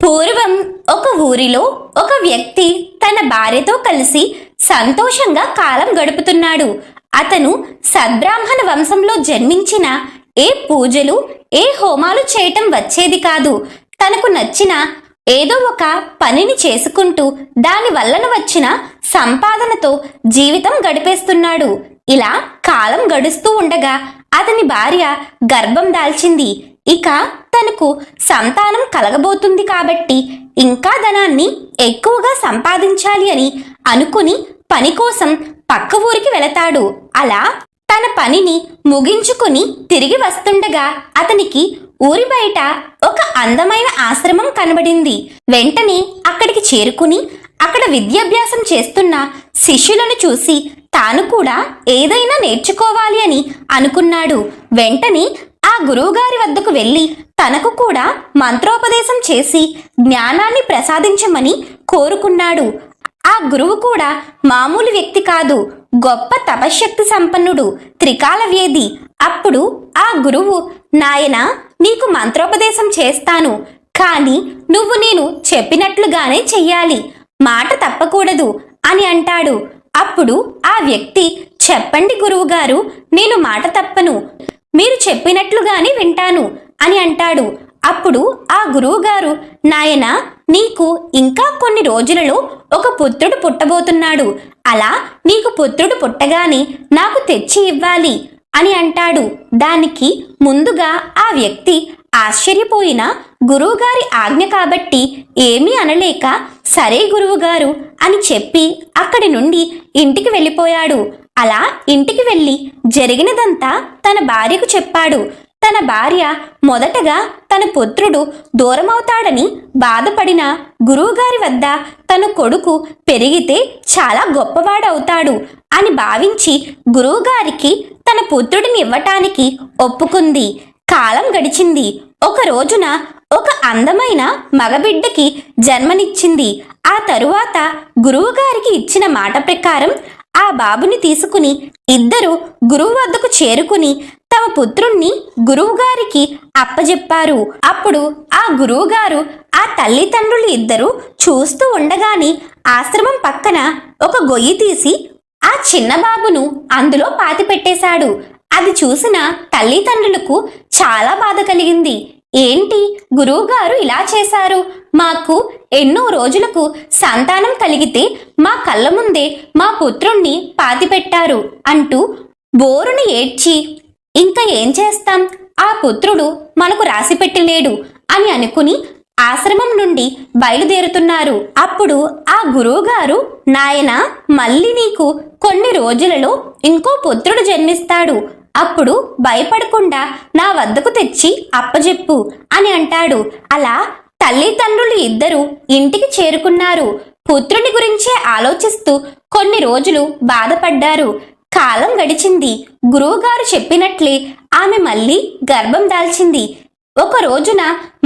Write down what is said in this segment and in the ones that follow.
పూర్వం ఒక ఊరిలో ఒక వ్యక్తి తన భార్యతో కలిసి సంతోషంగా కాలం గడుపుతున్నాడు. అతను సద్బ్రాహ్మణ వంశంలో జన్మించిన ఏ పూజలు ఏ హోమాలు చేయటం వచ్చేది కాదు. తనకు నచ్చిన ఏదో ఒక పనిని చేసుకుంటూ దాని వలన వచ్చిన సంపాదనతో జీవితం గడిపేస్తున్నాడు. ఇలా కాలం గడుస్తూ ఉండగా అతని భార్య గర్భం దాల్చింది. ఇక తనకు సంతానం కలగబోతుంది కాబట్టి ఇంకా ధనాన్ని ఎక్కువగా సంపాదించాలి అని అనుకుని పని కోసం పక్క ఊరికి వెళతాడు. అలా తన పనిని ముగించుకుని తిరిగి వస్తుండగా అతనికి ఊరి బయట ఒక అందమైన ఆశ్రమం కనబడింది. వెంటనే అక్కడికి చేరుకుని అక్కడ విద్యాభ్యాసం చేస్తున్న శిష్యులను చూసి తాను కూడా ఏదైనా నేర్చుకోవాలి అని అనుకున్నాడు. వెంటనే ఆ గురువుగారి వద్దకు వెళ్ళి తనకు కూడా మంత్రోపదేశం చేసి జ్ఞానాన్ని ప్రసాదించమని కోరుకున్నాడు. ఆ గురువు కూడా మామూలు వ్యక్తి కాదు, గొప్ప తపశ్శక్తి సంపన్నుడు, త్రికాల వేది. అప్పుడు ఆ గురువు, నాయనా, నీకు మంత్రోపదేశం చేస్తాను, కానీ నువ్వు నేను చెప్పినట్లుగానే చెయ్యాలి, మాట తప్పకూడదు అని అంటాడు. అప్పుడు ఆ వ్యక్తి, చెప్పండి గురువుగారు, నేను మాట తప్పను, మీరు చెప్పినట్లుగానే వింటాను అని అంటాడు. అప్పుడు ఆ గురువుగారు, నాయనా, నీకు ఇంకా కొన్ని రోజులలో ఒక పుత్రుడు పుట్టబోతున్నాడు. అలా నీకు పుత్రుడు పుట్టగానే నాకు తెచ్చి ఇవ్వాలి అని అంటాడు. దానికి ముందుగా ఆ వ్యక్తి ఆశ్చర్యపోయిన గురువుగారి ఆజ్ఞ కాబట్టి ఏమీ అనలేక సరే గురువుగారు అని చెప్పి అక్కడి నుండి ఇంటికి వెళ్ళిపోయాడు. అలా ఇంటికి వెళ్ళి జరిగినదంతా తన భార్యకు చెప్పాడు. తన భార్య మొదటగా తన పుత్రుడు దూరమవుతాడని బాధపడిన గురువుగారి వద్ద తన కొడుకు పెరిగితే చాలా గొప్పవాడవుతాడు అని భావించి గురువుగారికి తన పుత్రుడిని ఇవ్వటానికి ఒప్పుకుంది. కాలం గడిచింది. ఒక రోజున ఒక అందమైన మగబిడ్డకి జన్మనిచ్చింది. ఆ తరువాత గురువుగారికి ఇచ్చిన మాట ప్రకారం ఆ బాబుని తీసుకుని ఇద్దరు గురువు వద్దకు చేరుకుని తమ పుత్రుణ్ణి గురువుగారికి అప్పజెప్పారు. అప్పుడు ఆ గురువుగారు ఆ తల్లిదండ్రులు ఇద్దరు చూస్తూ ఉండగానే ఆశ్రమం పక్కన ఒక గొయ్యి తీసి ఆ చిన్న బాబును అందులో పాతిపెట్టేశాడు. అది చూసిన తల్లిదండ్రులకు చాలా బాధ కలిగింది. ఏంటి గురువుగారు ఇలా చేశారు? మాకు ఎన్నో రోజులకు సంతానం కలిగితే మా కళ్ళ ముందే మా పుత్రుణ్ణి పాతిపెట్టారు అంటూ బోరుని ఏడ్చి, ఇంకా ఏం చేస్తాం, ఆ పుత్రుడు మనకు రాసిపెట్టలేడు అని అనుకుని ఆశ్రమం నుండి బయలుదేరుతున్నారు. అప్పుడు ఆ గురువుగారు, నాయనా, మళ్ళీ నీకు కొన్ని రోజులలో ఇంకో పుత్రుడు జన్మిస్తాడు, అప్పుడు భయపడకుండా నా వద్దకు తెచ్చి అప్పజెప్పు అని అంటాడు. అలా తల్లిదండ్రులు ఇద్దరు ఇంటికి చేరుకున్నారు. పుత్రుని గురించే ఆలోచిస్తూ కొన్ని రోజులు బాధపడ్డారు. కాలం గడిచింది. గురువుగారు చెప్పినట్లే ఆమె మళ్ళీ గర్భం దాల్చింది. ఒక రోజున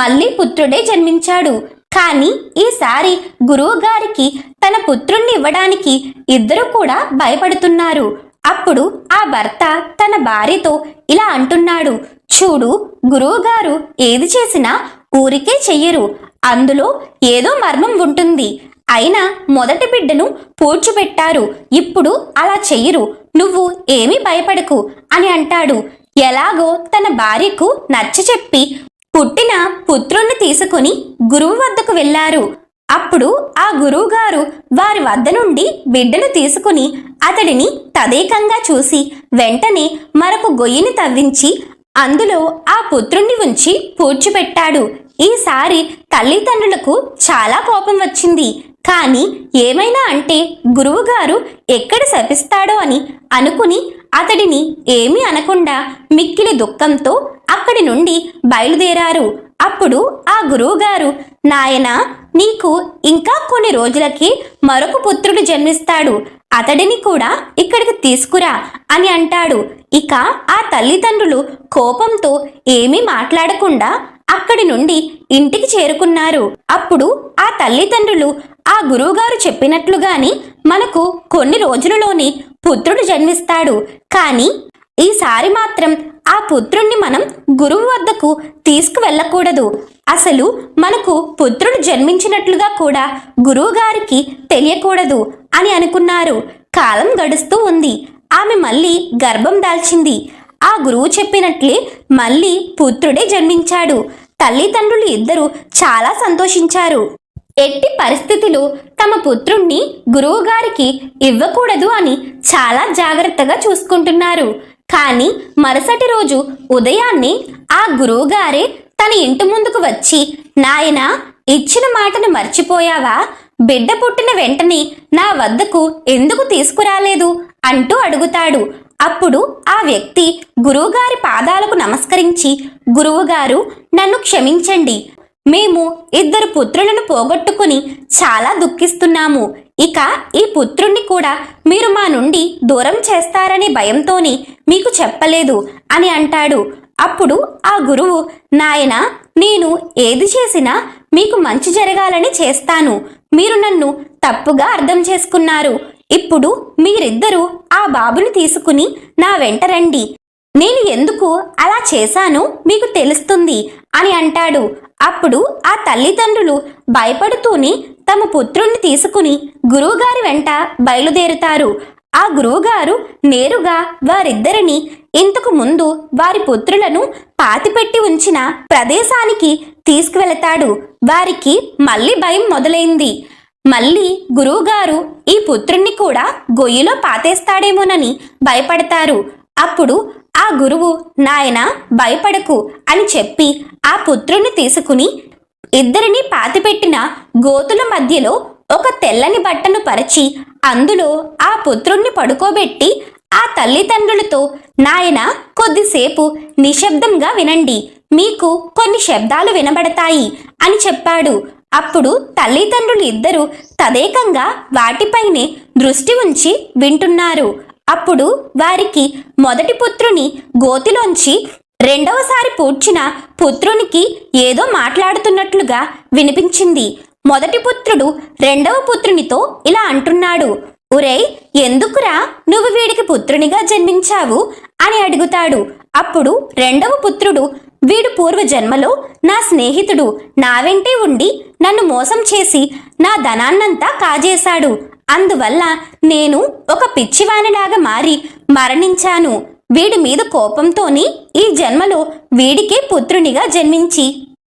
మళ్ళీ పుత్రుడే జన్మించాడు. కానీ ఈసారి గురువుగారికి తన పుత్రుణ్ణి ఇవ్వడానికి ఇద్దరు కూడా భయపడుతున్నారు. అప్పుడు ఆ భర్త తన భార్యతో ఇలా అంటున్నాడు, చూడు, గురువుగారు ఏది చేసినా ఊరికే చెయ్యరు, అందులో ఏదో మర్మం ఉంటుంది. అయినా మొదటి బిడ్డను పూడ్చిపెట్టారు, ఇప్పుడు అలా చెయ్యరు, నువ్వు ఏమీ భయపడకు అని అంటాడు. ఎలాగో తన భార్యకు నచ్చచెప్పి పుట్టిన పుత్రుణ్ణి తీసుకుని గురువు వద్దకు వెళ్లారు. అప్పుడు ఆ గురువుగారు వారి వద్ద నుండి బిడ్డను తీసుకుని అతడిని తదేకంగా చూసి వెంటనే మరొక గొయ్యిని తవ్వించి అందులో ఆ పుత్రుణ్ణి ఉంచి పూడ్చిపెట్టాడు. ఈసారి తల్లిదండ్రులకు చాలా కోపం వచ్చింది. కానీ ఏమైనా అంటే గురువుగారు ఎక్కడ శపిస్తాడో అని అనుకుని అతడిని ఏమీ అనకుండా మిక్కిలి దుఃఖంతో అక్కడి నుండి బయలుదేరారు. అప్పుడు ఆ గురువుగారు, నాయనా, నీకు ఇంకా కొన్ని రోజులకి మరొక పుత్రుడు జన్మిస్తాడు, అతడిని కూడా ఇక్కడికి తీసుకురా అని అంటాడు. ఇక ఆ తల్లిదండ్రులు కోపంతో ఏమీ మాట్లాడకుండా అక్కడి నుండి ఇంటికి చేరుకున్నారు. అప్పుడు ఆ తల్లిదండ్రులు ఆ గురువుగారు చెప్పినట్లుగాని మనకు కొన్ని రోజులలోనే పుత్రుడు జన్మిస్తాడు, కానీ ఈసారి మాత్రం ఆ పుత్రుణ్ణి మనం గురువు వద్దకు తీసుకువెళ్ళకూడదు. అసలు మనకు పుత్రుడు జన్మించినట్లుగా కూడా గురువు గారికి తెలియకూడదు అని అనుకున్నారు. కాలం గడుస్తూ ఉంది. ఆమె మళ్ళీ గర్భం దాల్చింది. ఆ గురువు చెప్పినట్లే మళ్ళీ పుత్రుడే జన్మించాడు. తల్లిదండ్రులు ఇద్దరూ చాలా సంతోషించారు. ఎట్టి పరిస్థితిలో తమ పుత్రుణ్ణి గురువు గారికి ఇవ్వకూడదు అని చాలా జాగ్రత్తగా చూసుకుంటున్నారు. కానీ మరుసటి రోజు ఉదయాన్నే ఆ గురువుగారే తన ఇంటి ముందుకు వచ్చి, నాయనా, ఇచ్చిన మాటను మర్చిపోయావా? బిడ్డ పుట్టిన వెంటనే నా వద్దకు ఎందుకు తీసుకురాలేదు అంటూ అడుగుతాడు. అప్పుడు ఆ వ్యక్తి గురువుగారి పాదాలకు నమస్కరించి, గురువుగారు, నన్ను క్షమించండి. మేము 2 పుత్రులను పోగొట్టుకుని చాలా దుఃఖిస్తున్నాము. ఇక ఈ పుత్రుణ్ణి కూడా మీరు మా నుండి దూరం చేస్తారనే భయంతోనే మీకు చెప్పలేదు అని అంటాడు. అప్పుడు ఆ గురువు, నాయనా, నేను ఏది చేసినా మీకు మంచి జరగాలని చేస్తాను. మీరు నన్ను తప్పుగా అర్థం చేసుకున్నారు. ఇప్పుడు మీరిద్దరూ ఆ బాబుని తీసుకుని నా వెంట రండి. నేను ఎందుకు అలా చేశానో మీకు తెలుస్తుంది అని అంటాడు. అప్పుడు ఆ తల్లిదండ్రులు భయపడుతూనే తమ పుత్రుణ్ణి తీసుకుని గురువుగారి వెంట బయలుదేరుతారు. ఆ గురువుగారు నేరుగా వారిద్దరిని ఇంతకు ముందు వారి పుత్రులను పాతిపెట్టి ఉంచిన ప్రదేశానికి తీసుకువెళతాడు. వారికి మళ్ళీ భయం మొదలైంది. మళ్ళీ గురువుగారు ఈ పుత్రుణ్ణి కూడా గొయ్యిలో పాతేస్తాడేమోనని భయపడతారు. అప్పుడు ఆ గురువు, నాయనా, భయపడకు అని చెప్పి ఆ పుత్రుణ్ణి తీసుకుని ఇద్దరిని పాతిపెట్టిన గోతుల మధ్యలో ఒక తెల్లని బట్టను పరిచి అందులో ఆ పుత్రుణ్ణి పడుకోబెట్టి ఆ తల్లిదండ్రులతో, నాయనా, కొద్దిసేపు నిశ్శబ్దంగా వినండి, మీకు కొన్ని శబ్దాలు వినబడతాయి అని చెప్పాడు. అప్పుడు తల్లిదండ్రులు ఇద్దరూ తదేకంగా వాటిపైనే దృష్టి ఉంచి వింటున్నారు. అప్పుడు వారికి మొదటి పుత్రుని గోతిలోంచి రెండవసారి పూడ్చిన పుత్రునికి ఏదో మాట్లాడుతున్నట్లుగా వినిపించింది. మొదటి పుత్రుడు రెండవ పుత్రునితో ఇలా అంటున్నాడు, ఒరేయ్, ఎందుకురా నువ్వు వీడికి పుత్రునిగా జన్మించావు అని అడుగుతాడు. అప్పుడు రెండవ పుత్రుడు, వీడు పూర్వజన్మలో నా స్నేహితుడు, నా వెంటే ఉండి నన్ను మోసం చేసి నా ధనాన్నంతా కాజేశాడు. అందువల్ల నేను ఒక పిచ్చివానిలాగా మారి మరణించాను. వీడి మీద కోపంతోని ఈ జన్మలో వీడికే పుత్రునిగా జన్మించి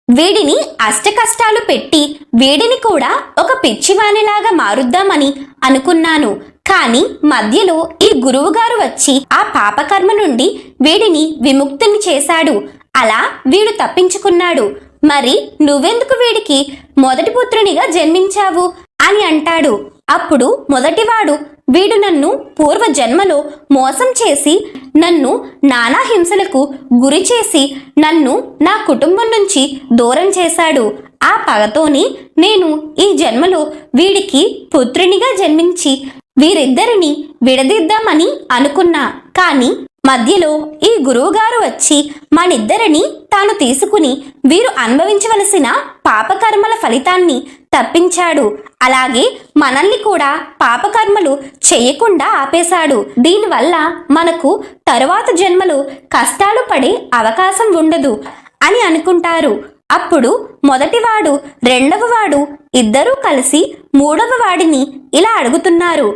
వీడిని అష్టకష్టాలు పెట్టి వీడిని కూడా ఒక పిచ్చివానిలాగా మారుద్దామని అనుకున్నాను. కానీ మధ్యలో ఈ గురువుగారు వచ్చి ఆ పాపకర్మ నుండి వీడిని విముక్తిని చేశాడు. అలా వీడు తప్పించుకున్నాడు. మరి నువ్వెందుకు వీడికి మొదటి పుత్రునిగా జన్మించావు అని అంటాడు. అప్పుడు మొదటివాడు, వీడు నన్ను పూర్వజన్మలో మోసం చేసి నన్ను నానా హింసలకు గురి చేసి నన్ను నా కుటుంబం నుంచి దూరం చేశాడు. ఆ పగతోని నేను ఈ జన్మలో వీడికి పుత్రునిగా జన్మించి వీరిద్దరిని విడదీద్దామని అనుకున్నా. కానీ మధ్యలో ఈ గురువుగారు వచ్చి మనిద్దరిని తాను తీసుకుని వీరు అనుభవించవలసిన పాపకర్మల ఫలితాన్ని తప్పించాడు. అలాగే మనల్ని కూడా పాపకర్మలు చేయకుండా ఆపేశాడు. దీనివల్ల మనకు తరువాత జన్మలో కష్టాలు పడే అవకాశం ఉండదు అని అనుకుంటారు. అప్పుడు మొదటివాడు రెండవవాడు ఇద్దరూ కలిసి మూడవ వాడిని ఇలా అడుగుతున్నారు,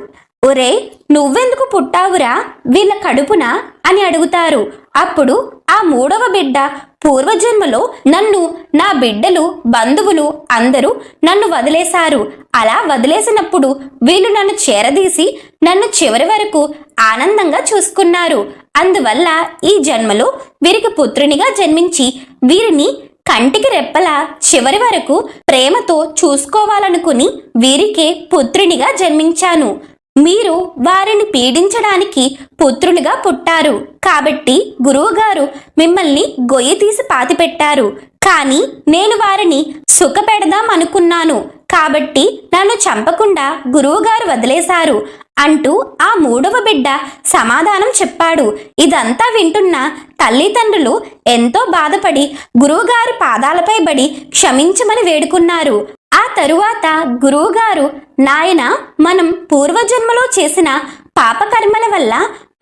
ఒరే, నువ్వెందుకు పుట్టావురా వీళ్ళ కడుపున అని అడుగుతారు. అప్పుడు ఆ మూడవ బిడ్డ, పూర్వజన్మలో నన్ను నా బిడ్డలు బంధువులు అందరూ నన్ను వదిలేశారు. అలా వదిలేసినప్పుడు వీళ్ళు నన్ను చేరదీసి నన్ను చివరి వరకు ఆనందంగా చూసుకున్నారు. అందువల్ల ఈ జన్మలో వీరికి పుత్రునిగా జన్మించి వీరిని కంటికి రెప్పలా చివరి వరకు ప్రేమతో చూసుకోవాలనుకుని వీరికే పుత్రునిగా జన్మించాను. మీరు వారిని పీడించడానికి పుత్రులుగా పుట్టారు కాబట్టి గురువుగారు మిమ్మల్ని గొయ్యి తీసి పాతిపెట్టారు. కానీ నేను వారిని సుఖపెడదాం అనుకున్నాను కాబట్టి నన్ను చంపకుండా గురువుగారు వదిలేశారు అంటూ ఆ మూడవ బిడ్డ సమాధానం చెప్పాడు. ఇదంతా వింటున్న తల్లిదండ్రులు ఎంతో బాధపడి గురువుగారి పాదాలపై పడి క్షమించమని వేడుకున్నారు. ఆ తరువాత గురువుగారు, నాయన, మనం పూర్వజన్మలో చేసిన పాపకర్మల వల్ల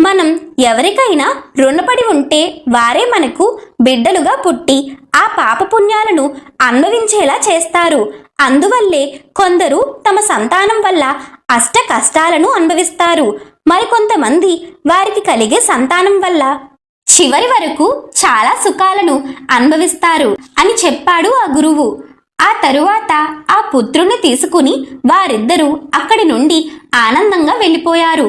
మనం ఎవరికైనా రుణపడి ఉంటే వారే మనకు బిడ్డలుగా పుట్టి ఆ పాపపుణ్యాలను అనుభవించేలా చేస్తారు. అందువల్లే కొందరు తమ సంతానం వల్ల అష్ట కష్టాలను అనుభవిస్తారు. మరికొంతమంది వారికి కలిగే సంతానం వల్ల చివరి వరకు చాలా సుఖాలను అనుభవిస్తారు అని చెప్పాడు ఆ గురువు. ఆ తరువాత ఆ పుత్రుని తీసుకుని వారిద్దరూ అక్కడి నుండి ఆనందంగా వెళ్ళిపోయారు.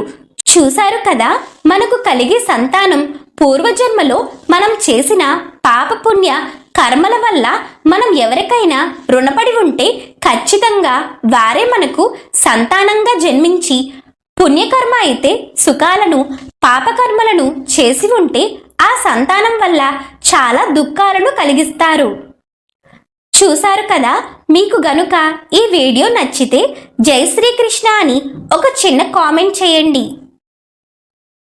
చూశారు కదా, మనకు కలిగే సంతానం పూర్వజన్మలో మనం చేసిన పాపపుణ్య కర్మల వల్ల మనం ఎవరికైనా రుణపడి ఉంటే ఖచ్చితంగా వారే మనకు సంతానంగా జన్మించి, పుణ్యకర్మ అయితే సుఖాలను, పాపకర్మలను చేసి ఉంటే ఆ సంతానం వల్ల చాలా దుఃఖాలను కలిగిస్తారు. చూశారు కదా, మీకు గనుక ఈ వీడియో నచ్చితే జై శ్రీకృష్ణ అని ఒక చిన్న కామెంట్ చేయండి.